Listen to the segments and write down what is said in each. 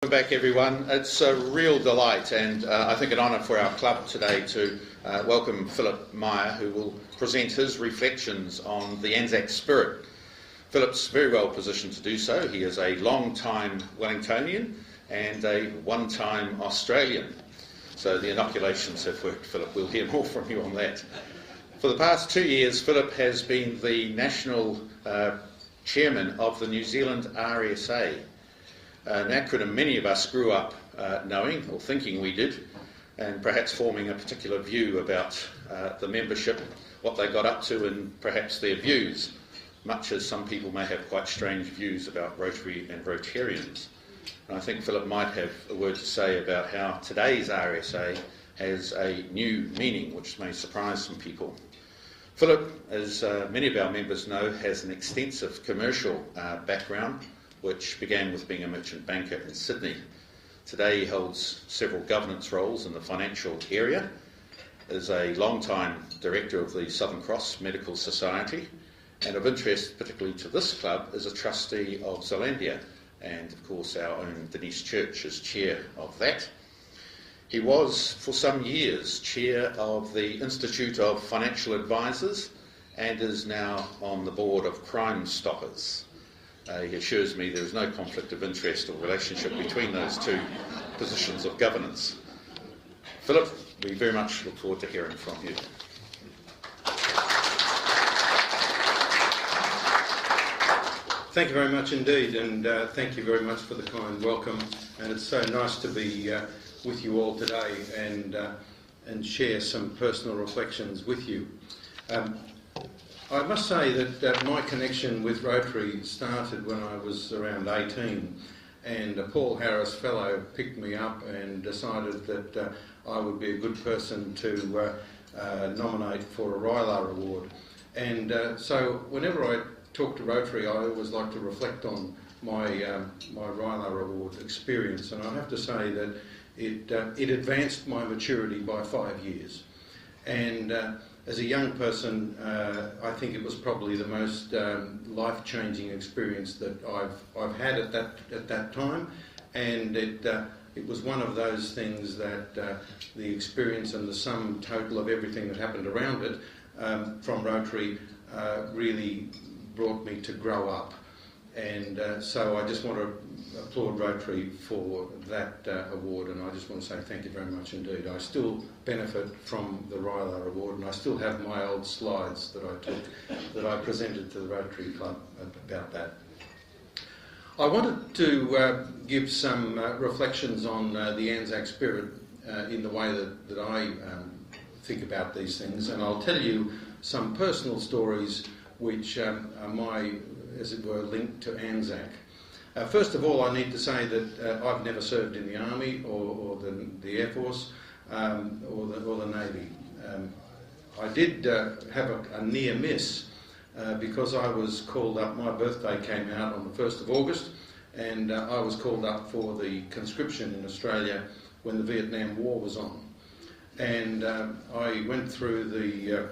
Welcome back, everyone. It's a real delight and I think an honour for our club today to welcome Philip Meyer, who will present his reflections on the Anzac spirit. Philip's very well positioned to do so. He is a long-time Wellingtonian and a one-time Australian. So the inoculations have worked, Philip. We'll hear more from you on that. For the past 2 years, Philip has been the national chairman of the New Zealand RSA. An acronym many of us grew up knowing, or thinking we did, and perhaps forming a particular view about the membership, what they got up to, and perhaps their views, much as some people may have quite strange views about Rotary and Rotarians. And I think Philip might have a word to say about how today's RSA has a new meaning, which may surprise some people. Philip, as many of our members know, has an extensive commercial background, which began with being a merchant banker in Sydney. Today he holds several governance roles in the financial area, is a long-time director of the Southern Cross Medical Society, and of interest particularly to this club is a trustee of Zealandia, and of course our own Denise Church is chair of that. He was for some years chair of the Institute of Financial Advisors and is now on the board of Crime Stoppers. He assures me there is no conflict of interest or relationship between those two positions of governance. Philip, we very much look forward to hearing from you. Thank you very much indeed, and thank you very much for the kind welcome. And it's so nice to be with you all today and share some personal reflections with you. I must say that my connection with Rotary started when I was around 18, and a Paul Harris fellow picked me up and decided that I would be a good person to nominate for a Rylar Award. And so whenever I talk to Rotary, I always like to reflect on my Rylar Award experience, and I have to say that it advanced my maturity by 5 years. And as a young person, I think it was probably the most life-changing experience that I've had at that time, and it was one of those things that the experience and the sum total of everything that happened around it from Rotary really brought me to grow up. And so I just want to applaud Rotary for that award, and I just want to say thank you very much indeed. I still benefit from the Rylar Award, and I still have my old slides that I took, that I presented to the Rotary Club about that. I wanted to give some reflections on the Anzac spirit in the way that I think about these things, and I'll tell you some personal stories which are my, as it were, linked to Anzac. First of all, I need to say that I've never served in the Army or the Air Force or the Navy. I did have a near miss because I was called up. My birthday came out on the 1st of August, and I was called up for the conscription in Australia when the Vietnam War was on. And I went through the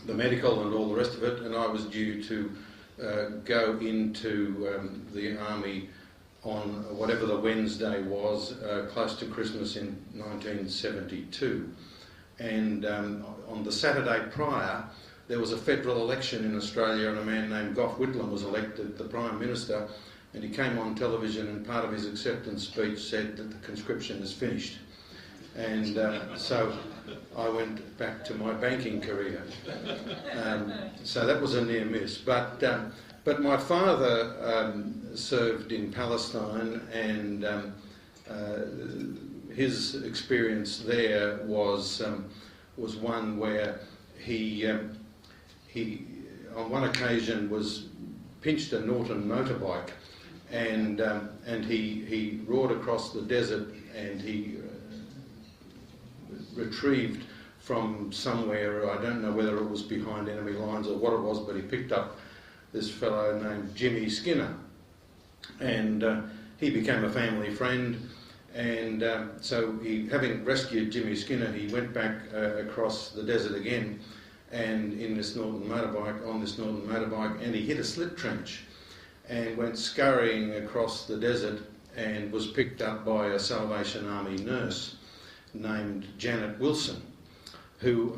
medical and all the rest of it, and I was due to go into the Army on whatever the Wednesday was, close to Christmas in 1972. And on the Saturday prior, there was a federal election in Australia, and a man named Gough Whitlam was elected the Prime Minister, and he came on television and part of his acceptance speech said that the conscription is finished. And so I went back to my banking career. So that was a near miss. But my father served in Palestine, and his experience there was one where he on one occasion was pinched a Norton motorbike, and he roared across the desert, and he retrieved from somewhere, I don't know whether it was behind enemy lines or what it was, but he picked up this fellow named Jimmy Skinner, and he became a family friend. And so he, having rescued Jimmy Skinner, he went back across the desert again, and on this Norton motorbike, and he hit a slip trench and went scurrying across the desert and was picked up by a Salvation Army nurse named Janet Wilson, who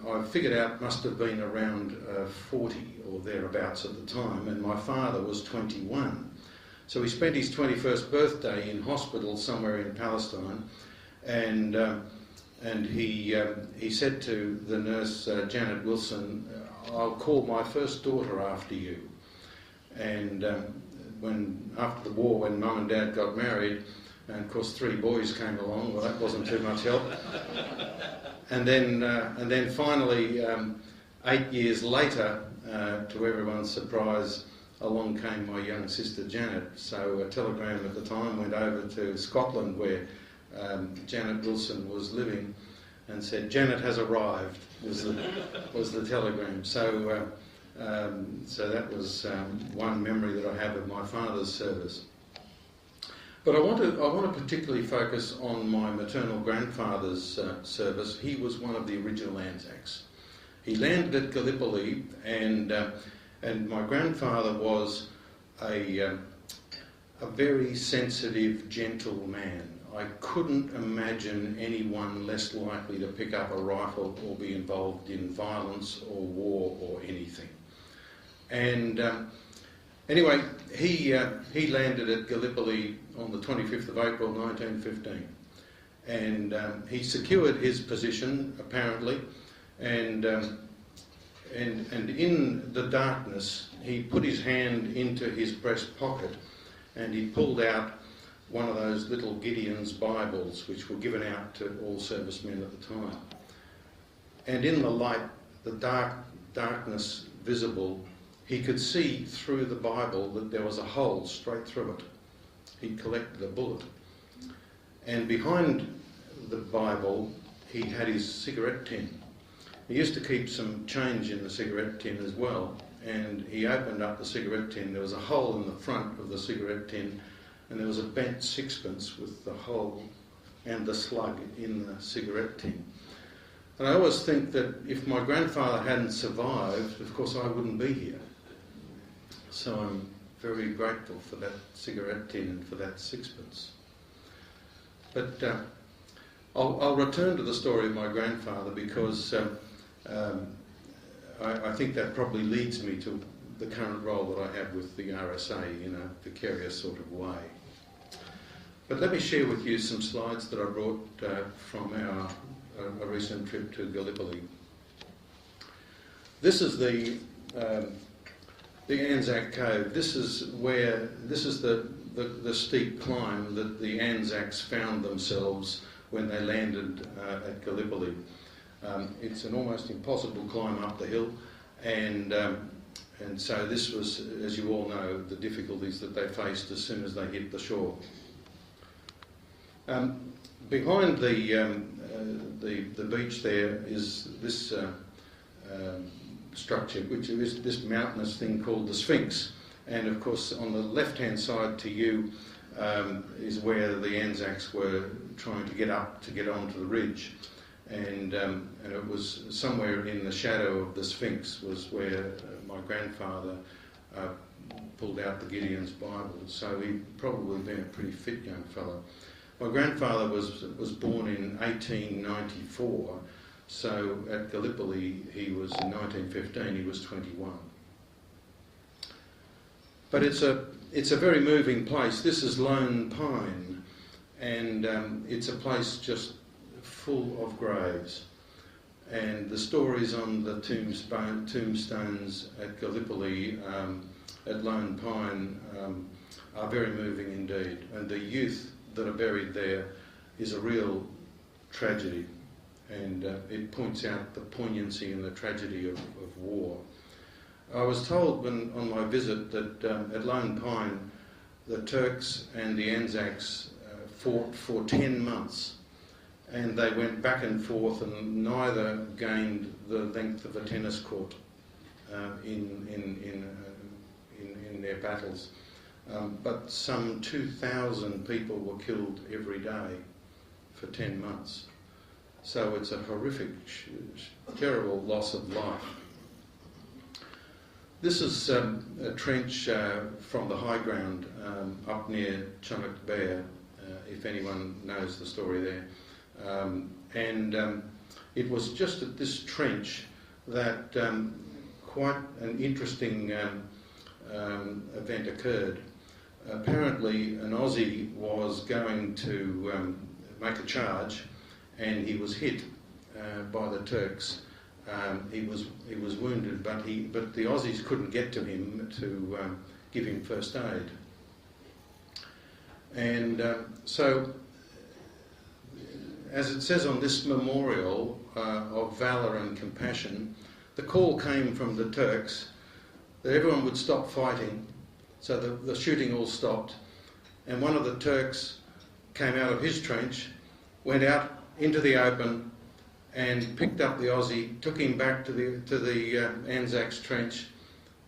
I figured out must have been around 40 or thereabouts at the time, and my father was 21. So he spent his 21st birthday in hospital somewhere in Palestine, and he said to the nurse, Janet Wilson, "I'll call my first daughter after you." And after the war, when Mum and Dad got married, and of course 3 boys came along, well, that wasn't too much help. And then finally, 8 years later, to everyone's surprise, along came my young sister Janet. So a telegram at the time went over to Scotland, where Janet Wilson was living, and said, "Janet has arrived," was the telegram. So that was one memory that I have of my father's service. But I want to particularly focus on my maternal grandfather's service. He was one of the original Anzacs. He landed at Gallipoli, and my grandfather was a very sensitive, gentle man. I couldn't imagine anyone less likely to pick up a rifle or be involved in violence or war or anything. And anyway, he landed at Gallipoli on the 25th of April 1915, and he secured his position apparently, and in the darkness he put his hand into his breast pocket and he pulled out one of those little Gideon's Bibles which were given out to all servicemen at the time. And in the light, the darkness visible, he could see through the Bible that there was a hole straight through it. He'd collected a bullet. And behind the Bible, he had his cigarette tin. He used to keep some change in the cigarette tin as well, and he opened up the cigarette tin. There was a hole in the front of the cigarette tin, and there was a bent sixpence with the hole and the slug in the cigarette tin. And I always think that if my grandfather hadn't survived, of course I wouldn't be here. So I'm very grateful for that cigarette tin and for that sixpence. But I'll return to the story of my grandfather, because I think that probably leads me to the current role that I have with the RSA in a vicarious sort of way. But let me share with you some slides that I brought from a recent trip to Gallipoli. This is the Anzac Cove. This is the steep climb that the Anzacs found themselves when they landed at Gallipoli. It's an almost impossible climb up the hill, and so this was, as you all know, the difficulties that they faced as soon as they hit the shore. Behind the beach there is this structure, which is this mountainous thing called the Sphinx, and of course on the left-hand side to you is where the Anzacs were trying to get up to get onto the ridge, and it was somewhere in the shadow of the Sphinx was where my grandfather pulled out the Gideon's Bible. So he'd probably been a pretty fit young fellow. My grandfather was born in 1894, so at Gallipoli he was in 1915. He was 21. But it's a very moving place. This is Lone Pine, and it's a place just full of graves. And the stories on the tombstones at Gallipoli, at Lone Pine, are very moving indeed. And the youth that are buried there is a real tragedy, and it points out the poignancy and the tragedy of war. I was told on my visit that at Lone Pine the Turks and the Anzacs fought for 10 months, and they went back and forth, and neither gained the length of a tennis court in their battles. But some 2,000 people were killed every day for 10 months. So it's a horrific, terrible loss of life. This is a trench from the high ground up near Chunuk Bair, if anyone knows the story there. It was just at this trench that quite an interesting event occurred. Apparently an Aussie was going to make a charge, and he was hit by the Turks. He was wounded, but the Aussies couldn't get to him to give him first aid. And so, as it says on this memorial of valour and compassion, the call came from the Turks that everyone would stop fighting. So the shooting all stopped, and one of the Turks came out of his trench, went out into the open, and picked up the Aussie, took him back to the Anzacs trench,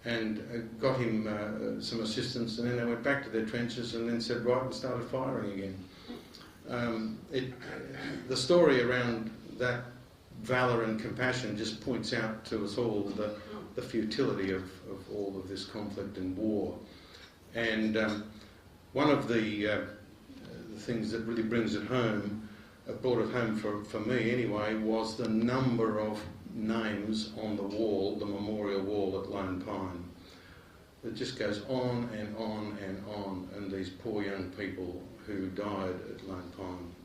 and got him some assistance. And then they went back to their trenches, and then said right, and started firing again. The story around that valour and compassion just points out to us all the futility of all of this conflict and war. And one of the things that really brings it home, brought it home for me anyway, was the number of names on the wall, the memorial wall at Lone Pine. It just goes on and on and on, and these poor young people who died at Lone Pine.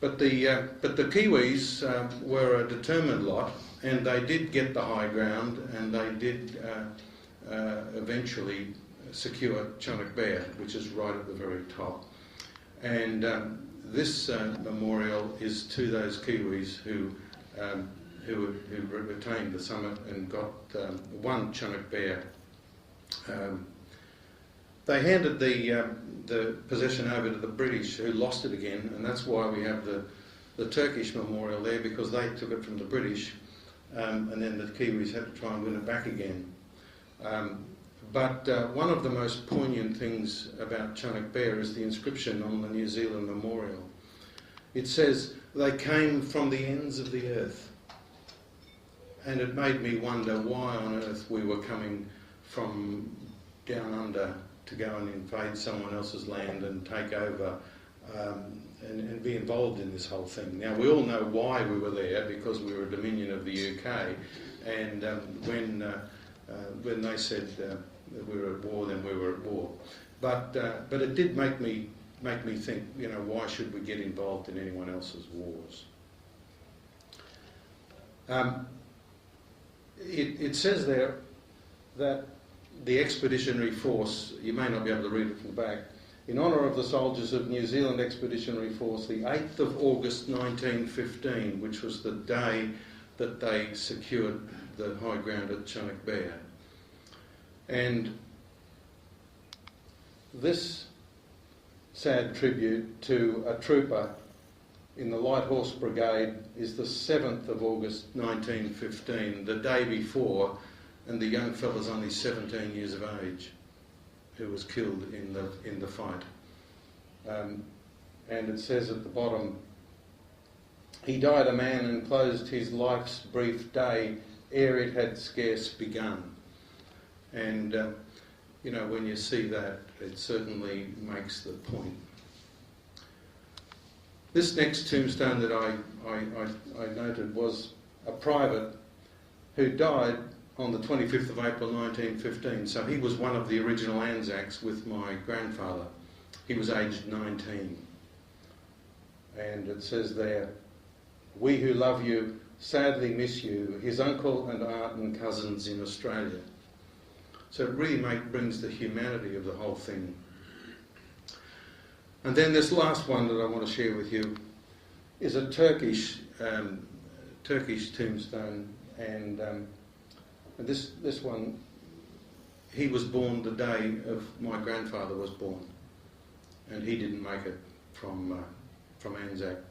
But the Kiwis were a determined lot, and they did get the high ground, and they did eventually secure Chunuk Bair, which is right at the very top. And this memorial is to those Kiwis who retained the summit and got won Chunuk Bair. They handed the possession over to the British, who lost it again, and that's why we have the Turkish memorial there, because they took it from the British, and then the Kiwis had to try and win it back again. But one of the most poignant things about Chunuk Bair is the inscription on the New Zealand memorial. It says, "They came from the ends of the earth." And it made me wonder why on earth we were coming from down under to go and invade someone else's land and take over and be involved in this whole thing. Now, we all know why we were there, because we were a dominion of the UK, and when they said that we were at war, then we were at war. But it did make me think, you know, why should we get involved in anyone else's wars? It says there that the Expeditionary Force, you may not be able to read it from the back, in honour of the soldiers of New Zealand Expeditionary Force, the 8th of August 1915, which was the day that they secured the high ground at Chunuk Bair. And this sad tribute to a trooper in the Light Horse Brigade is the 7th of August 1915, the day before, and the young fella's only 17 years of age, who was killed in the fight. And it says at the bottom, "He died a man and closed his life's brief day ere it had scarce begun." And you know, when you see that, it certainly makes the point. This next tombstone that I noted was a private who died on the 25th of April 1915. So he was one of the original Anzacs with my grandfather. He was aged 19. And it says there, "We who love you sadly miss you, his uncle and aunt and cousins in Australia." So it really brings the humanity of the whole thing. And then this last one that I want to share with you is a Turkish tombstone, and this one, he was born the day of my grandfather was born, and he didn't make it from Anzac,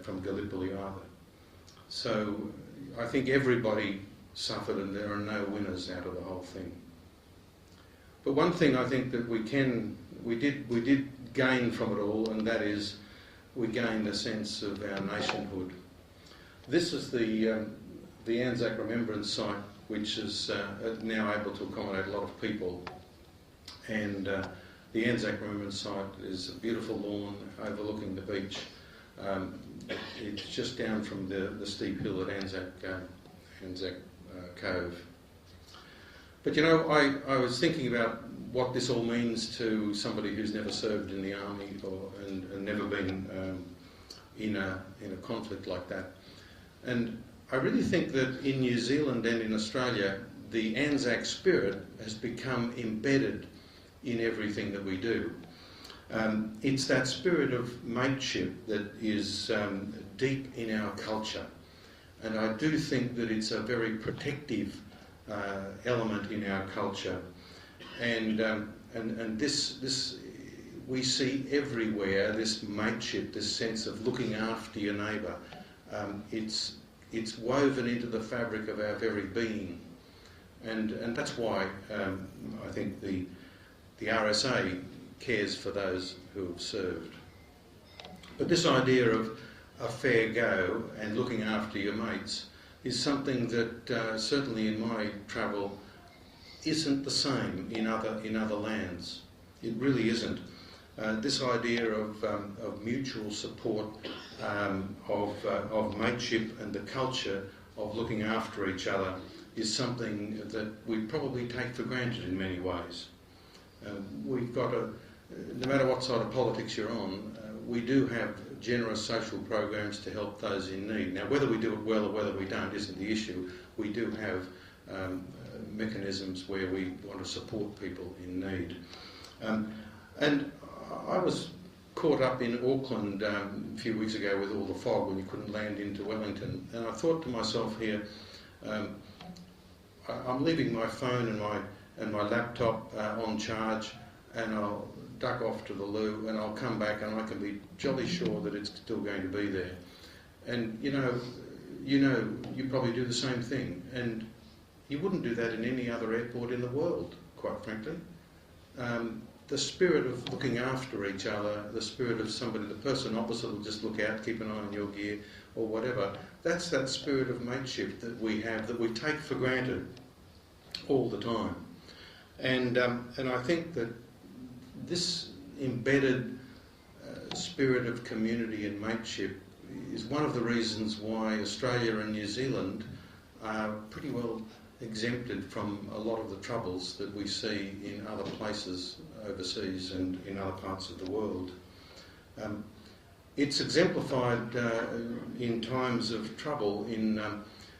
from Gallipoli either. So I think everybody suffered, and there are no winners out of the whole thing. But one thing I think that we did gain from it all, and that is we gained a sense of our nationhood. This is the Anzac Remembrance Site which is now able to accommodate a lot of people. And the Anzac Remembrance Site is a beautiful lawn overlooking the beach. It's just down from the steep hill at Anzac Cove. But you know, I was thinking about what this all means to somebody who's never served in the army and never been in a conflict like that. And I really think that in New Zealand and in Australia, the Anzac spirit has become embedded in everything that we do. It's that spirit of mateship that is deep in our culture. And I do think that it's a very protective element in our culture. And this we see everywhere, this mateship, this sense of looking after your neighbour. It's woven into the fabric of our very being. And that's why I think the RSA cares for those who have served. But this idea of a fair go and looking after your mates is something that certainly in my travel isn't the same in other lands. It really isn't. This idea of mutual support, of mateship and the culture of looking after each other is something that we probably take for granted in many ways. We've got no matter what side of politics you're on, we do have generous social programs to help those in need. Now, whether we do it well or whether we don't isn't the issue. We do have mechanisms where we want to support people in need. And I was caught up in Auckland a few weeks ago with all the fog when you couldn't land into Wellington, and I thought to myself here, I'm leaving my phone and my laptop on charge, and I'll duck off to the loo and I'll come back and I can be jolly sure that it's still going to be there. And you probably do the same thing, and you wouldn't do that in any other airport in the world, quite frankly. The spirit of looking after each other, the spirit of the person opposite will just look out, keep an eye on your gear or whatever, that's that spirit of mateship that we have, that we take for granted all the time. And I think that this embedded spirit of community and mateship is one of the reasons why Australia and New Zealand are pretty well exempted from a lot of the troubles that we see in other places overseas and in other parts of the world. It's exemplified in times of trouble when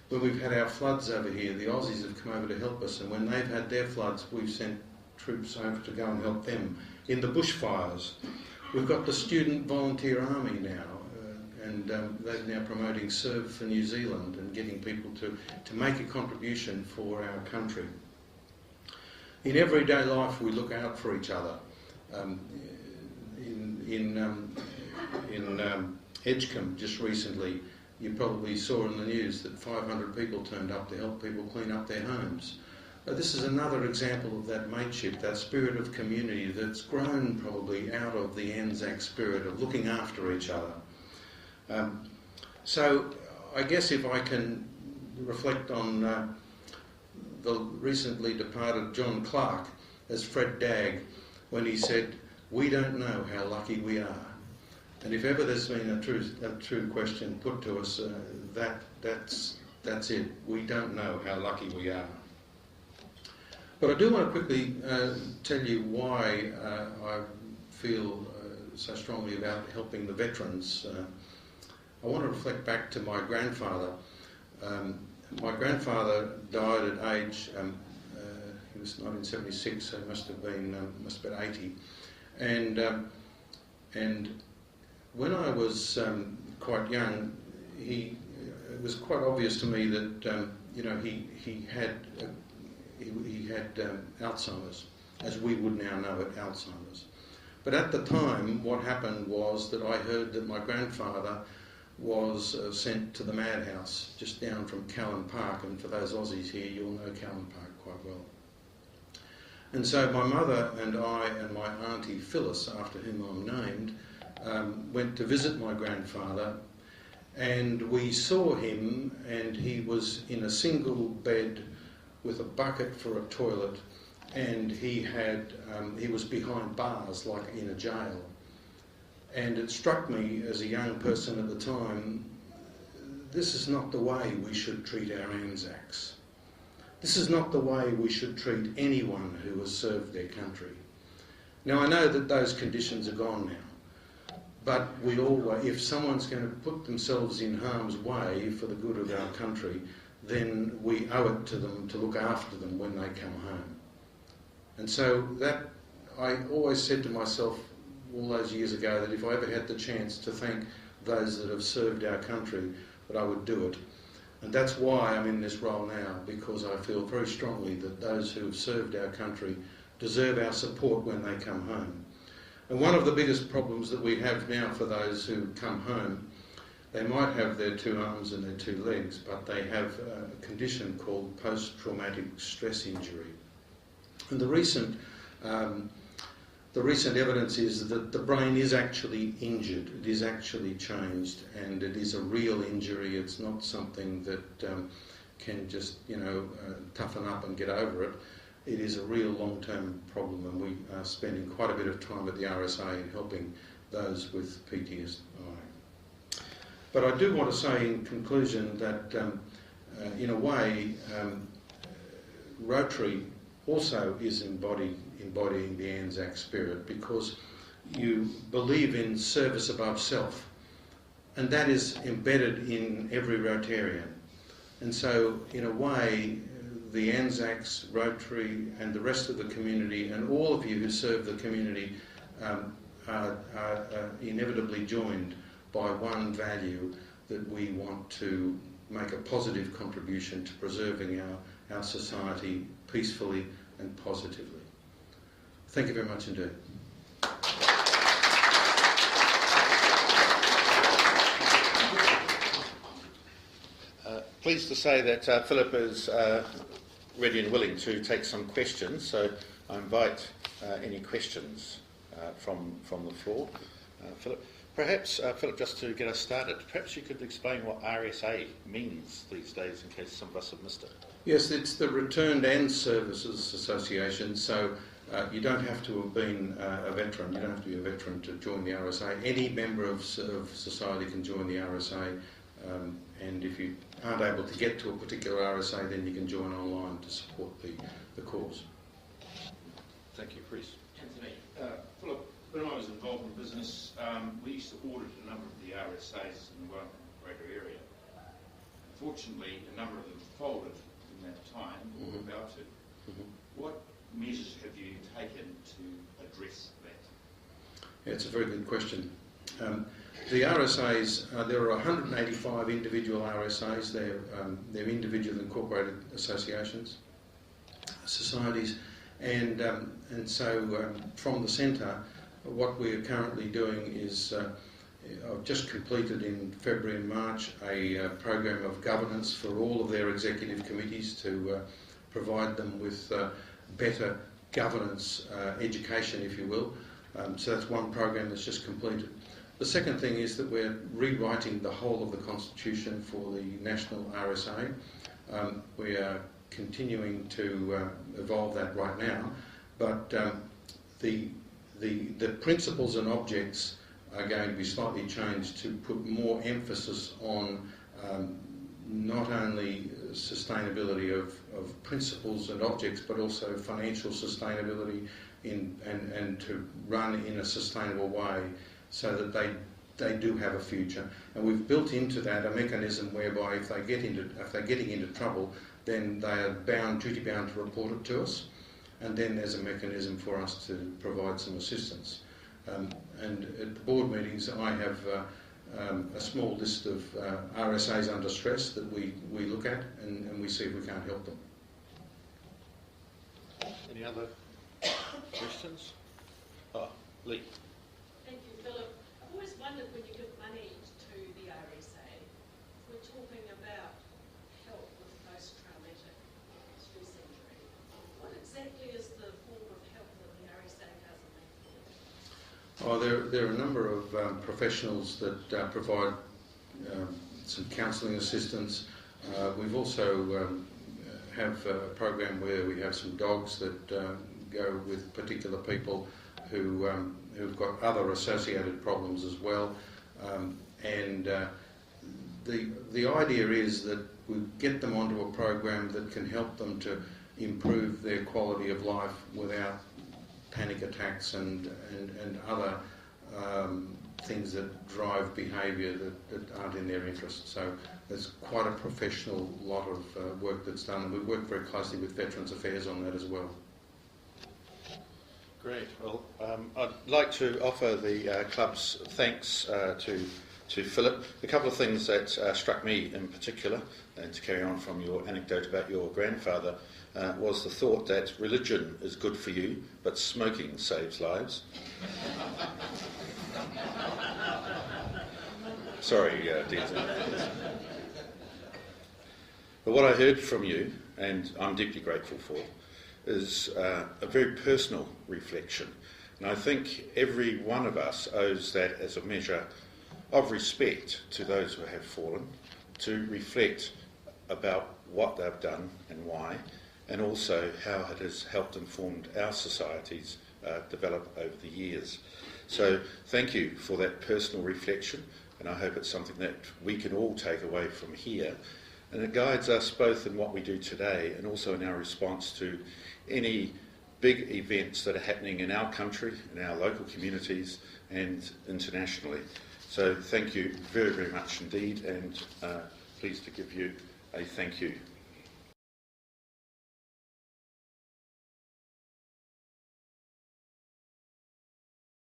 we've had our floods over here. The Aussies have come over to help us, and when they've had their floods, we've sent troops over to go and help them. In the bushfires, we've got the Student Volunteer Army now, and they're now promoting Serve for New Zealand and getting people to make a contribution for our country. In everyday life, we look out for each other. In Edgecombe, just recently, you probably saw in the news that 500 people turned up to help people clean up their homes. This is another example of that mateship, that spirit of community that's grown probably out of the Anzac spirit of looking after each other. So I guess if I can reflect on the recently departed John Clark as Fred Dagg when he said, "We don't know how lucky we are." And if ever there's been a true question put to us, that's it. We don't know how lucky we are. But I do want to quickly tell you why I feel so strongly about helping the veterans. I want to reflect back to my grandfather. My grandfather died at age, he was 1976, so he must have been 80. And when I was quite young, it was quite obvious to me that he had Alzheimer's, as we would now know it, Alzheimer's. But at the time, what happened was that I heard that my grandfather was sent to the madhouse just down from Callan Park, and for those Aussies here, you'll know Callan Park quite well. And so my mother and I and my auntie Phyllis, after whom I'm named, went to visit my grandfather, and we saw him, and he was in a single bed with a bucket for a toilet, and he was behind bars like in a jail. And it struck me as a young person at the time, this is not the way we should treat our Anzacs. This is not the way we should treat anyone who has served their country. Now, I know that those conditions are gone now, but we always, if someone's going to put themselves in harm's way for the good of our country, then we owe it to them to look after them when they come home. And so that, I always said to myself all those years ago that if I ever had the chance to thank those that have served our country, that I would do it. And that's why I'm in this role now, because I feel very strongly that those who have served our country deserve our support when they come home. And one of the biggest problems that we have now for those who come home, they might have their 2 arms and their 2 legs, but they have a condition called post-traumatic stress injury. And the recent evidence is that the brain is actually injured, it is actually changed, and it is a real injury. It's not something that can just, toughen up and get over it. It is a real long-term problem, and we are spending quite a bit of time at the RSA in helping those with PTSD. But I do want to say in conclusion that, in a way, Rotary also is embodying the Anzac spirit, because you believe in service above self, and that is embedded in every Rotarian. And so, in a way, the Anzacs, Rotary and the rest of the community, and all of you who serve the community, are inevitably joined by one value, that we want to make a positive contribution to preserving our society peacefully and positively. Thank you very much indeed. Pleased to say that Philip is ready and willing to take some questions, so I invite any questions from the floor. Philip, perhaps, Philip, just to get us started, perhaps you could explain what RSA means these days, in case some of us have missed it. Yes, it's the Returned and Services Association, so you don't have to have been a veteran, you don't have to be a veteran to join the RSA. Any member of society can join the RSA, and if you aren't able to get to a particular RSA, then you can join online to support the cause. Thank you, Chris. Anthony, Philip, when I was involved in business, we used to audit a number of the RSAs in the Wellington greater area. Unfortunately, a number of them folded in that time, or about to. What measures have you taken to address that? Yeah, it's a very good question. The RSAs, there are 185 individual RSAs. They're individual incorporated associations, societies, and so from the centre, what we are currently doing is I've just completed in February and March a program of governance for all of their executive committees to provide them with better governance education, if you will. So that's one program that's just completed. The second thing is that we're rewriting the whole of the Constitution for the National RSA. We are continuing to evolve that right now, but the principles and objects are going to be slightly changed to put more emphasis on not only sustainability of principles and objects, but also financial sustainability and to run in a sustainable way, so that they do have a future. And we've built into that a mechanism whereby if they're getting into trouble, then they are duty bound to report it to us, and then there's a mechanism for us to provide some assistance. And at the board meetings, I have a small list of RSAs under stress that we look at, and we see if we can't help them. Any other questions? Oh, Lee. Thank you, Philip. I've always wondered, when you give money to the RSA, we're talking about help with post-traumatic stress injury. What exactly is the form of help that the RSA does? Oh, there are a number of professionals that provide some counselling assistance. We've also have a program where we have some dogs that go with particular people who've got other associated problems as well. The idea is that we get them onto a program that can help them to improve their quality of life without panic attacks and other things that drive behaviour that aren't in their interest. So there's quite a professional lot of work that's done, and we work very closely with Veterans Affairs on that as well. Great. Well, I'd like to offer the club's thanks to Philip. A couple of things that struck me in particular, and to carry on from your anecdote about your grandfather, was the thought that religion is good for you, but smoking saves lives. Sorry, Dean. But what I heard from you, and I'm deeply grateful for, is a very personal reflection. And I think every one of us owes that as a measure of respect to those who have fallen, to reflect about what they've done and why, and also how it has helped inform our societies develop over the years. So thank you for that personal reflection, and I hope it's something that we can all take away from here. And it guides us both in what we do today and also in our response to any big events that are happening in our country, in our local communities and internationally. So thank you very, very much indeed, and pleased to give you a thank you